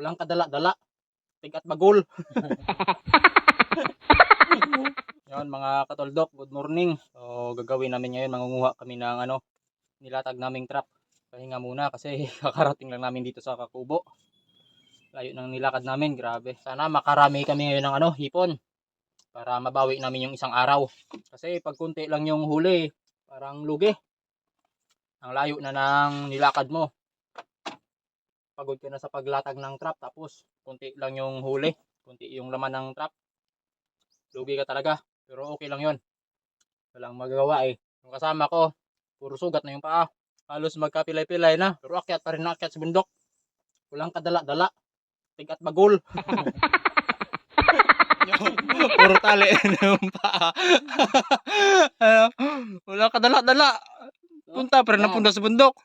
Walang kadala-dala. Tigat bagol. Yan mga katoldok, good morning. So gagawin namin ngayon, mangunguha kami ng nilatag naming trap. Pahinga muna kasi kakarating lang namin dito sa Kakubo. Layo ng nilakad namin, grabe. Sana makarami kami ngayon ng hipon para mabawi namin yung isang araw. Kasi pag kunti lang yung huli, parang lugi. Ang layo na ng nilakad mo. Pagod ka na sa paglatag ng trap tapos kunti lang yung huli, kunti yung laman ng trap. Lugi ka talaga. Pero okay lang yon. Walang magagawa eh. Yung kasama ko, puro sugat na yung paa. Halos magkapilay-pilay na. Pero akyat pa rin na akyat sa bundok. Walang kadala-dala. Tigat bagol. Puro tali na yung paa. Walang kadala-dala. Punta pa rin na punta sa bundok.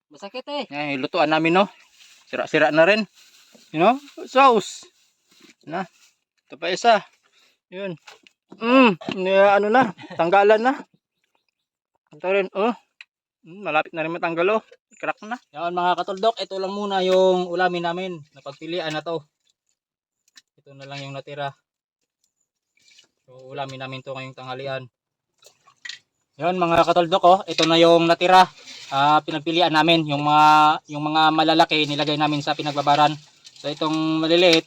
Masakit eh. Ay, lutuan namin no. Sira-sira na rin. You know? Sauce. Na. Ito pa isa. Yun. Na, tanggalan na. Ito rin, malapit na rin matanggal oh. Crack na. Yan mga katoldok, ito lang muna yung ulamin namin. Napagpilian na to. Ito na lang yung natira. So, ulamin namin to ngayong tanghalian. Yan mga katoldok oh, ito na yung natira. Pinagpilian namin yung mga malalaki nilagay namin sa pinagbabaran. So itong maliliit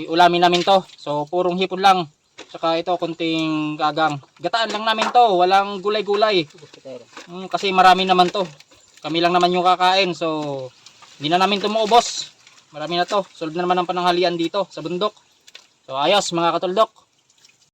ulamin namin to. So purong hipon lang. Saka ito konting gagang. Gataan lang namin to, walang gulay-gulay. Kasi marami naman to. Kami lang naman yung kakain. So hindi na namin to maubos. Marami na to. Solve na naman ang pananghalian dito sa bundok. So ayos mga katoldok.